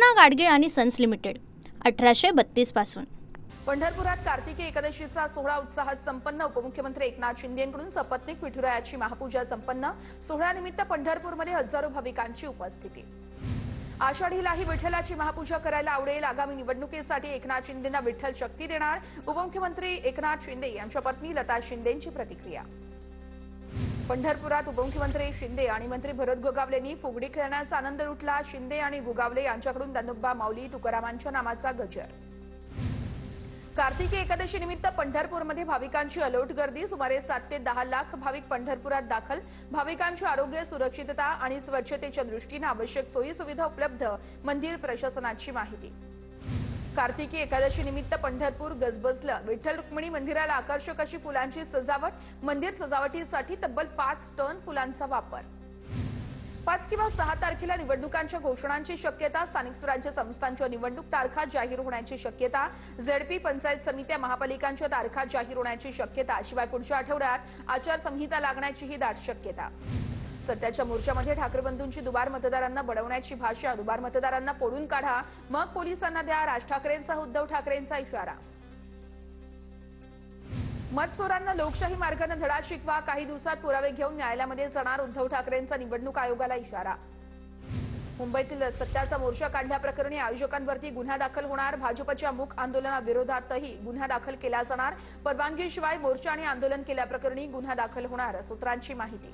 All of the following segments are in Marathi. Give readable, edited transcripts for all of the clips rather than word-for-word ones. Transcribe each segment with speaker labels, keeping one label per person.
Speaker 1: कृष्णा गाडगीळ आणि सन्स लिमिटेड 1832 पासून।
Speaker 2: पंढरपुरात कार्तिकी एकादशीचा सोहळा उत्साहात संपन्न। उपमुख्यमंत्री एकनाथ शिंदेंकडून सपत्नीक विठुरायाची महापूजा संपन्न। सोहळ्यानिमित्त पंढरपूरमध्ये हजारो भाविकांची उपस्थिती। आषाढीलाही विठ्ठलाची महापूजा करायला आवडेल। आगामी निवडणुकीसाठी एकनाथ शिंदेंना विठ्ठल शक्ती देणार। उपमुख्यमंत्री एकनाथ शिंदे यांच्या पत्नी लता शिंदेंची प्रतिक्रिया। पंढरपुरात उपमुख्यमंत्री शिंदे आणि मंत्री भरत गोगावलेंनी फुगडी खेळण्याचा आनंद लुटला। शिंदे आणि गोगावले यांच्याकडून दनुब्बा माऊली तुकारामांच्या नामाचा गजर। कार्तिकी एकादशी निमित्त पंढरपूरमध्ये भाविकांची अलोट गर्दी। सुमारे 7 ते 10 लाख भाविक पंढरपुरात दाखल। भाविकांची आरोग्य, सुरक्षितता आणि स्वच्छतेच्या दृष्टीने आवश्यक सोयी सुविधा उपलब्ध। मंदिर प्रशासनाची माहिती। कार्तिकी एकादशी निमित्त पंढरपूर गजबजलं। विठ्ठल रुक्मिणी मंदिराला आकर्षक अशी फुलांची सजावट। मंदिर सजावटीसाठी तब्बल 5 टन फुलांचा वापर। 5 किंवा 6 तारखेला निवडणुकांच्या घोषणांची शक्यता। स्थानिक स्वराज्य संस्थांच्या निवडणूक तारखा जाहीर होण्याची शक्यता। झेडपी, पंचायत समित्या, महापालिकांच्या तारखा जाहीर होण्याची शक्यता। शिवाय पुढच्या आठवड्यात आचारसंहिता लागण्याचीही दाट शक्यता। सत्याच्या मोर्चामध्ये ठाकरे बंधूंची दुबार मतदारांना बडवण्याची भाषा। दुबार मतदारांना फोडून काढा, मग पोलिसांना द्या। राज ठाकरेंसह उद्धव ठाकरेंचा इशारा। मतचोरांना लोकशाही मार्गाने धडा शिकवा। काही दिवसात पुरावे घेऊन न्यायालयामध्ये जाणार। उद्धव ठाकरेंचा निवडणूक आयोगाला इशारा। मुंबईतील सत्याचा मोर्चा काढल्याप्रकरणी आयोजकांवरती गुन्हा दाखल होणार। भाजपच्या मूक आंदोलनाविरोधातही गुन्हा दाखल केला जाणार। परवानगीशिवाय मोर्चा आणि आंदोलन केल्याप्रकरणी गुन्हा दाखल होणार, सूत्रांची माहिती।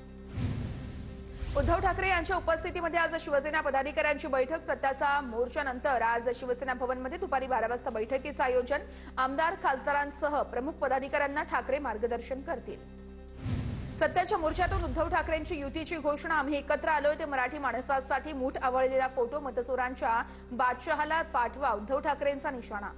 Speaker 2: उद्धव ठाकरे यांच्या उपस्थितीमध्ये आज शिवसेना पदाधिकाऱ्यांची बैठक। सत्याचा मोर्चानंतर आज शिवसेना भवनमध्ये दुपारी 12 वाजता बैठकीचं आयोजन। आमदार, खासदारांसह प्रमुख पदाधिकाऱ्यांना ठाकरे मार्गदर्शन करतील। सत्याच्या मोर्चातून उद्धव ठाकरेंची युतीची घोषणा। आम्ही एकत्र आलोय ते मराठी माणसासाठी मूठ आवळलेला फोटो। मतचोरांच्या बादशहाला पाठवा, उद्धव ठाकरेंचा निशाणा।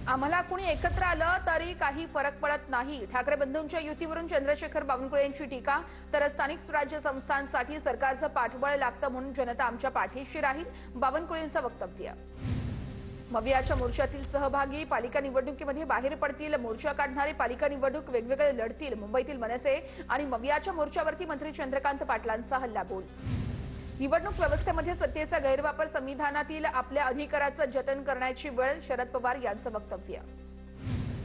Speaker 2: आम्हाला कुणी एकत्र आलं तरी काही फरक पडत नाही। ठाकरे बंधूंच्या युतीवरून चंद्रशेखर बावनकुळेंची टीका। तर स्थानिक स्वराज्य संस्थांसाठी सरकारचं पाठबळ लागतं म्हणून जनता आमच्या पाठीशी राहील, बावनकुळेंचं वक्तव्य। मवियाच्या मोर्चातील सहभागी पालिका निवडणुकीमध्ये बाहेर पडतील। मोर्चा काढणारे पालिका निवडणूक वेगवेगळे लढतील। मुंबईतील मनसे आणि मवियाच्या मोर्चावरती मंत्री चंद्रकांत पाटलांचा हल्लाबोल। निवडणूक व्यवस्थेमध्ये सत्तेचा गैरवापर, संविधानातील आपल्या अधिकाराचं जतन करण्याची वेळ, शरद पवार यांचं वक्तव्य।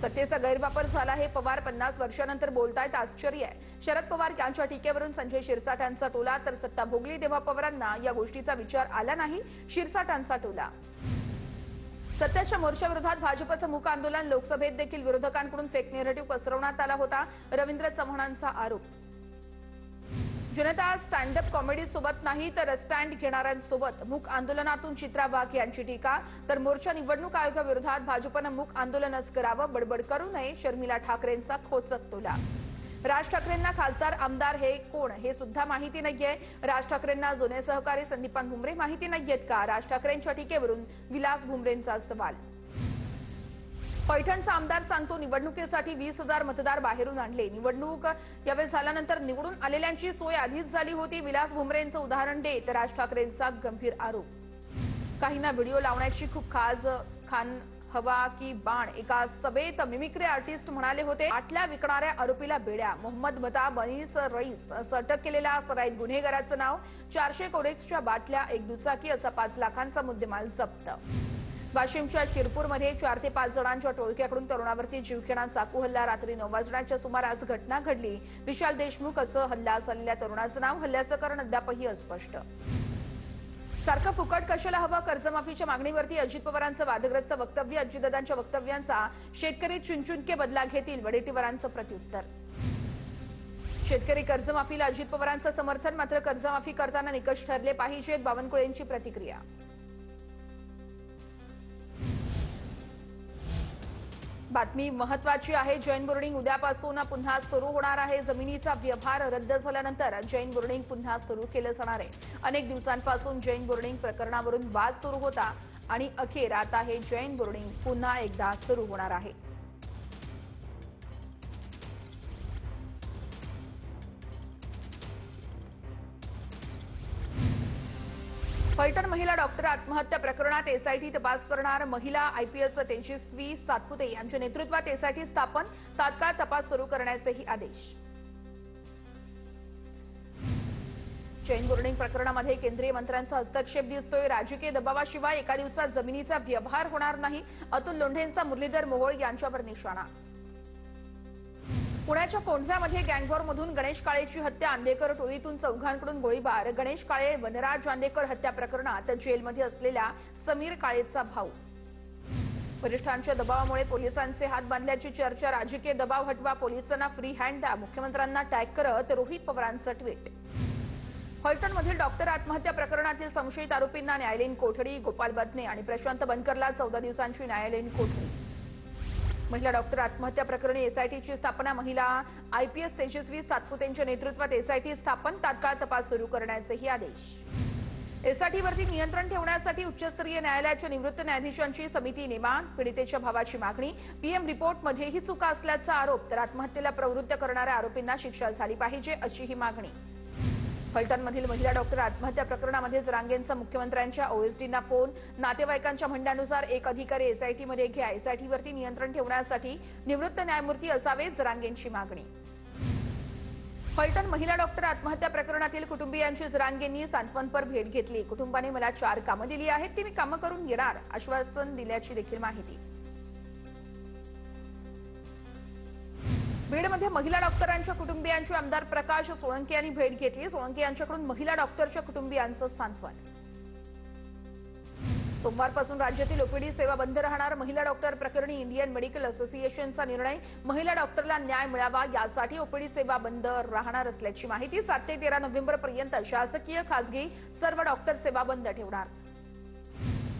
Speaker 2: सत्तेचा गैरवापर झाला हे पवार 50 वर्षांनंतर बोलतायत, आश्चर्य आहे। शरद पवार यांच्या टीकेवरून संजय शिरसाटांचा टोला। तर सत्ता भोगली तेव्हा पवारांना या गोष्टीचा विचार आला नाही, शिरसाटांचा टोला। सत्याच्या मोर्चाविरोधात भाजपचं मूक आंदोलन। लोकसभेत देखील विरोधकांकडून फेक नेरेटिव्ह पसरवण्यात आला होता, रवींद्र चव्हाणांचा आरोप। जनता स्टँड अप कॉमेडी सोबत नाही तर स्टँड घेणाऱ्यांसोबत। मूक आंदोलनातून चित्रा वाघ यांची टीका। तर मोर्चा निवडणूक आयोगाविरोधात भाजपनं मूक आंदोलनच करावं, बडबड करू नये, शर्मिला ठाकरेंचा खोचक टोला। राज ठाकरेंना खासदार, आमदार हे कोण हे सुद्धा माहिती नाहीये। राज ठाकरेंना जुने सहकारी संदीपान भुमरे माहिती नाहीयेत का? राज ठाकरेंच्या टीकेवरून विलास भुमरेंचा सवाल। पैठणचा आमदार सांगतो निवडणुकीसाठी 20,000 मतदार बाहेरून आणले। निवडणूक यावेळी झाल्यानंतर निवडून आलेल्यांची सोय आधीच झाली होती, विलास भुमरेंचं उदाहरण देत राज ठाकरेंचा गंभीर आरोप। काहींना व्हिडिओ लावण्याची खूप खान हवा की बाण, एका सभेत मिमिक्री आर्टिस्ट म्हणाले होते। आटल्या विकणाऱ्या आरोपीला बेड्या। मोहम्मद मता बनीस रईस असं अटक केलेल्या सराईत गुन्हेगाराचं नाव। 400 कोरेक्सच्या बाटल्या, एक दुचाकी असा 5 लाखांचा मुद्देमाल जप्त। वाशिमच्या शिरपूरमध्ये 4 ते 5 जणांच्या टोळक्याकडून तरुणावरती जीवघेणा चाकू हल्ला। रात्री 9 वाजण्याच्या सुमारास घटना घडली। विशाल देशमुख असं हल्ला झालेल्या तरुणाचं नाव। हल्ल्याचं कारण अद्यापही अस्पष्ट। सारखं फुकट कशाला हवं? कर्जमाफीच्या मागणीवरती अजित पवारांचं वादग्रस्त वक्तव्य। अजितदादांच्या वक्तव्यांचा शेतकरी चुनचुनके बदला घेतील, वडेट्टीवारांचं प्रत्युत्तर। शेतकरी कर्जमाफीला अजित पवारांचं समर्थन, मात्र कर्जमाफी करताना निकष ठरले पाहिजेत, बावनकुळेंची प्रतिक्रिया। बातमी महत्वाची आहे। जैन बोर्डिंग उद्यापासून पुन्हा सुरू होणार आहे। जमिनीचा व्यवहार रद्द झाल्यानंतर जैन बोर्डिंग पुन्हा सुरू केलं जाणार आहे। अनेक दिवसांपासून जैन बोर्डिंग प्रकरणावरून वाद सुरू होता आणि अखेर आता हे जैन बोर्डिंग पुन्हा एकदा सुरू होणार आहे। पैठण महिला डॉक्टर आत्महत्या प्रकरणात एसआयटी तपास करणार। महिला आयपीएस तेजस्वी सातपुते यांच्या नेतृत्वात एसआयटी स्थापन, तात्काळ तपास सुरू करण्याचेही आदेश। जैन बोर्डिंग प्रकरणामध्ये केंद्रीय मंत्र्यांचा हस्तक्षेप दिसतोय। राजकीय दबावाशिवाय एका दिवसात जमिनीचा व्यवहार होणार नाही, अतुल लोंढेंचा मुरलीधर मोहोळ यांच्यावर निशाणा। पुण्याच्या कोंढव्यामध्ये गँगवॉरमधून गणेश काळेची हत्या, आंदेकर टोळीतून चौघांकडून गोळीबार। गणेश काळे वनराज आंदेकर हत्या प्रकरणात जेलमध्ये असलेला समीर काळेचा भाऊ। वरिष्ठांच्या दबावामुळे पोलिसांचे हात बांधल्याची चर्चा। राजकीय दबाव हटवा, पोलिसांना फ्री हँड द्या, मुख्यमंत्र्यांना टॅग करत रोहित पवारांचं ट्विट। फलटणमधील डॉक्टर आत्महत्या प्रकरणातील संशयित आरोपींना न्यायालयीन कोठडी। गोपाल बदने आणि प्रशांत बनकरला 14 दिवसांची न्यायालयीन कोठडी। महिला डॉक्टर आत्महत्या प्रकरणी एसआयटीची स्थापना। महिला आयपीएस तेजस्वी सातपुतेंच्या नेतृत्वात एसआयटी स्थापन, तात्काळ तपास सुरू करण्याचेही आदेश। एसआयटीवरती नियंत्रण ठेवण्यासाठी उच्चस्तरीय न्यायालयाच्या निवृत्त न्यायाधीशांची समिती नेमा। पीडितेच्या भावाची मागणी। पीएम रिपोर्टमध्येही चुका असल्याचा आरोप, तर आत्महत्येला प्रवृत्त करणाऱ्या आरोपींना शिक्षा झाली पाहिजे अशीही मागणी। फलटणमधील महिला डॉक्टर आत्महत्या प्रकरणामध्ये जरांगेंचा मुख्यमंत्र्यांच्या ओएसडींना फोन। नातेवाईकांच्या म्हणण्यानुसार एक अधिकारी एसआयटीमध्ये घ्या, एसआयटीवरती नियंत्रण ठेवण्यासाठी निवृत्त न्यायमूर्ती असावे, जरांगेंची मागणी। फलटण महिला डॉक्टर आत्महत्या प्रकरणातील कुटुंबियांची जरांगेंनी सांत्वनपर भेट घेतली। कुटुंबाने मला 4 कामं दिली आहेत, ती मी कामं करून घेणार, आश्वासन दिल्याची देखील माहिती। बीडमध्ये महिला डॉक्टरांच्या कुटुंबियांची आमदार प्रकाश सोळंके यांनी भेट घेतली। सोळंके यांच्याकडून महिला डॉक्टरच्या कुटुंबियांचं सांत्वन। सोमवारपासून राज्यातील ओपीडी सेवा बंद राहणार। महिला डॉक्टर प्रकरणी इंडियन मेडिकल असोसिएशनचा निर्णय। महिला डॉक्टरला न्याय मिळावा यासाठी ओपीडी सेवा बंद राहणार असल्याची माहिती। 7 ते 13 नोव्हेंबरपर्यंत शासकीय खासगी सर्व डॉक्टर सेवा बंद ठेवणार।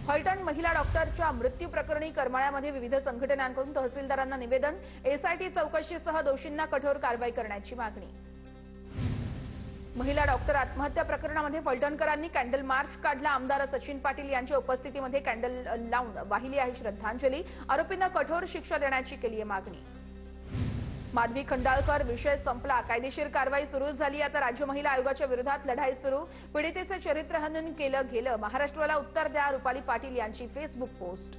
Speaker 2: फलटण महिला डॉक्टरच्या मृत्यू प्रकरणी करमाळ्यामध्ये विविध संघटनांकडून तहसीलदारांना निवेदन। एसआयटी चौकशीसह दोषींना कठोर कारवाई करण्याची मागणी। महिला डॉक्टर आत्महत्या प्रकरणामध्ये फलटणकरांनी कॅन्डल मार्च काढला। आमदार सचिन पाटील यांच्या उपस्थितीमध्ये कॅन्डल लावून वाहिली आहे श्रद्धांजली। आरोपींना कठोर शिक्षा देण्याची केली आहे मागणी। माधवी खंडाळकर विषय संपला, कायदेशीर कारवाई सुरू झाली। आता राज्य महिला आयोगाच्या विरोधात लढाई सुरू। पीडितेचे चरित्रहनन केलं गेलं, महाराष्ट्राला उत्तर द्या, रुपाली पाटील यांची फेसबुक पोस्ट।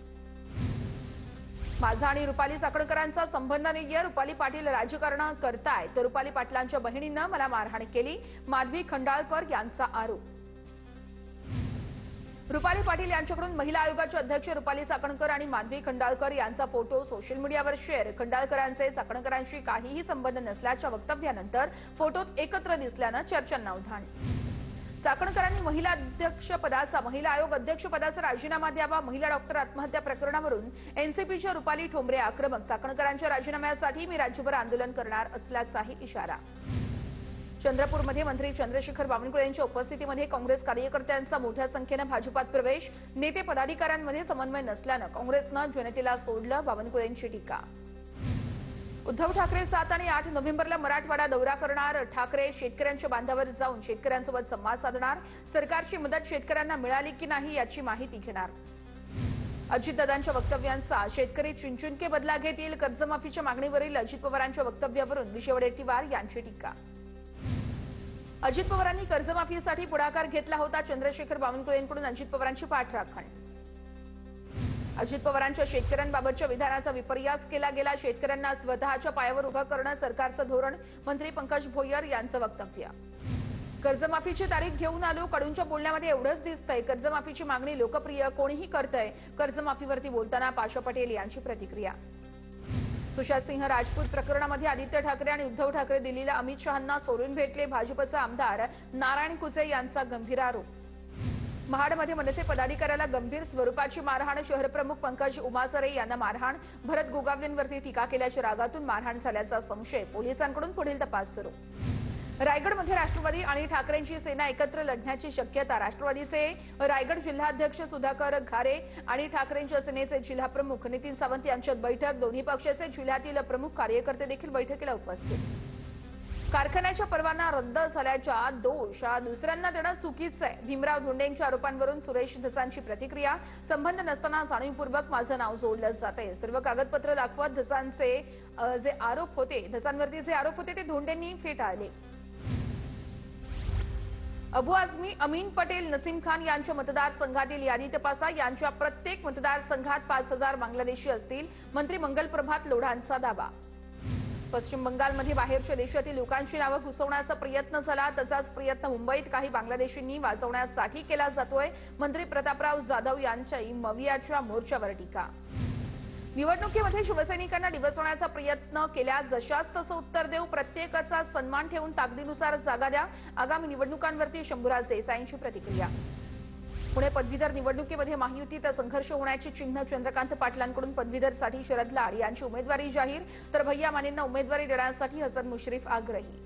Speaker 2: माझा आणि रुपाली चाकणकरांचा संबंध नाहीये, रुपाली पाटील राजकारण करताय, तर रुपाली पाटलांच्या बहिणीनं मला मारहाण केली, माधवी खंडाळकर यांचा आरोप। रुपाली पाटील यांच्याकडून महिला आयोगाचे अध्यक्ष रुपाली चाकणकर आणि माधवी खंडाळकर यांचा फोटो सोशल मीडियावर शेअर। खंडाळकरांचे चाकणकरांशी काहीही संबंध नसल्याच्या वक्तव्यानंतर फोटोत एकत्र दिसल्यानं चर्चांना उधाण। चाकणकरांनी महिला आयोग अध्यक्षपदाचा राजीनामा द्यावा। महिला डॉक्टर आत्महत्या प्रकरणावरून एनसीपीच्या रुपाली ठोंबरे आक्रमक। चाकणकरांच्या राजीनाम्यासाठी मी राज्यभर आंदोलन करणार असल्याचाही इशारा। चंद्रपूरमध्ये मंत्री चंद्रशेखर बावनकुळे यांच्या उपस्थितीमध्ये काँग्रेस कार्यकर्त्यांचा मोठ्या संख्येनं भाजपात प्रवेश। नेते पदाधिकाऱ्यांमध्ये समन्वय नसल्यानं काँग्रेसनं जनतेला सोडलं, बावनकुळेंची टीका। उद्धव ठाकरे 7 आणि 8 नोव्हेंबरला मराठवाडा दौरा करणार। ठाकरे शेतकऱ्यांच्या बांधावर जाऊन शेतकऱ्यांसोबत संवाद साधणार। सरकारची मदत शेतकऱ्यांना मिळाली की नाही याची माहिती घेणार। अजितदादांच्या वक्तव्यांचा शेतकरी चुनचुनके बदला घेतील। कर्जमाफीच्या मागणीवरील अजित पवारांच्या वक्तव्यावरून विजय वडेट्टीवार यांची टीका। अजित पवारांनी कर्जमाफीसाठी पुढाकार घेतला होता, चंद्रशेखर बावनकुळेंकडून अजित पवारांची पाठराखण। अजित पवारांच्या शेतकऱ्यांबाबतच्या विधानाचा विपर्यास केला गेला। शेतकऱ्यांना स्वतःच्या पायावर उभं करणं सरकारचं धोरण, मंत्री पंकज भोयर यांचं वक्तव्य। कर्जमाफीची तारीख घेऊन आलो, कडूंच्या बोलण्यामध्ये एवढंच दिसतंय, कर्जमाफीची मागणी लोकप्रिय कोणीही करतंय। कर्जमाफीवरती बोलताना पाशा पटेल यांची प्रतिक्रिया। सुशांत सिंह राजपूत प्रकरणामध्ये आदित्य ठाकरे आणि उद्धव ठाकरे दिल्लीला अमित शहांना सोडून भेटले। भाजपचे आमदार नारायण कुचे यांचा गंभीर आरोप। महाडमध्ये मनसे पदाधिकाऱ्याला गंभीर स्वरूपाची मारहाण। शहरप्रमुख पंकज उमासरे यांना मारहाण। भरत गोगावलेंवरती टीका केल्याच्या रागातून मारहाण झाल्याचा संशय, पोलिसांकडून पुढील तपास सुरू। रायगडमध्ये राष्ट्रवादी आणि ठाकरेंची सेना एकत्र लढण्याची शक्यता। राष्ट्रवादीचे रायगड जिल्हाध्यक्ष सुधाकर घारे आणि ठाकरेंच्या सेनेचे जिल्हाप्रमुख नितीन सावंत यांच्यात बैठक। दोन्ही पक्षाचे जिल्ह्यातील प्रमुख कार्यकर्ते देखील बैठकीला उपस्थित। कारखान्याचा परवाना रद्द झाल्याचा दोष दुसऱ्यांना देणं चुकीचं आहे। भीमराव धोंडेंच्या आरोपांवरून सुरेश धसांची प्रतिक्रिया। संबंध नसताना जाणीवपूर्वक माझं नाव जोडलं जातंय। सर्व कागदपत्र दाखवत धसांवरती जे आरोप होते ते धोंडेंनी फेटाळले। अबू आझमी, अमीन पटेल, नसीम खान यांच्या मतदारसंघातील यादी तपासा। यांच्या प्रत्येक मतदारसंघात 5000 बांगलादेशी असतील, मंत्री मंगल प्रभात लोढांचा दावा। पश्चिम बंगालमध्ये बाहेरच्या देशातील लोकांची नावं घुसवण्याचा प्रयत्न झाला. तसाच प्रयत्न मुंबईत काही बांगलादेशींनी वाजवण्यासाठी केला जातोय. मंत्री प्रतापराव जाधव यांच्याही मवियाच्या मोर्चावर टीका. निवडणुकीमध्ये शिवसैनिकांना डिवचण्याचा प्रयत्न केल्यास जशास तसं उत्तर देऊ. प्रत्येकाचा सन्मान ठेवून ताकदीनुसार जागा द्या. आगामी निवडणुकांवरती शंभूराज देसाईंची प्रतिक्रिया. पुणे पदवीधर निवडणुकीमध्ये महायुतीत संघर्ष होण्याची चिन्ह. चंद्रकांत पाटलांकडून पदवीधरसाठी शरद लाड यांची उमेदवारी जाहीर, तर भैया मानेंना उमेदवारी देण्यासाठी हसन मुश्रीफ आग्रही.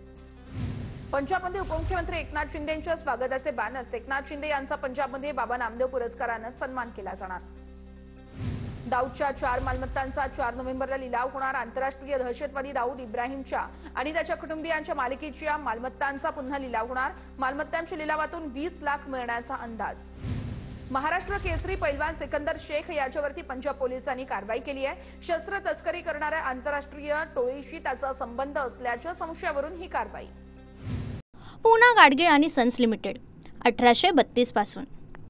Speaker 2: पंजाबमध्ये उपमुख्यमंत्री एकनाथ शिंदेंच्या स्वागताचे बॅनर्स. एकनाथ शिंदे यांचा पंजाबमध्ये बाबा नामदेव पुरस्कारानं सन्मान केला जाणार. दाऊदच्या 4 मालमत्तांचा 4 नोव्हेंबरला लिलाव होणार. आंतरराष्ट्रीय दहशतवादी दाऊद इब्राहिमच्या आणि त्याच्या कुटुंबियांच्या मालकीच्या मालमत्तांचा पुन्हा लिलाव होणार. मालमत्तांच्या लिलावातून 20 लाख मिळण्याचा अंदाज. महाराष्ट्र केसरी पैलवान सिकंदर शेख याच्यावरती पंजाब पोलिसांनी कारवाई केली आहे. शस्त्र तस्करी करणाऱ्या आंतरराष्ट्रीय टोळीशी त्याचा संबंध असल्याच्या संशयावरून ही कारवाई.
Speaker 1: पूना गाडगीळ आणि सन्स लिमिटेड 1832 पासून.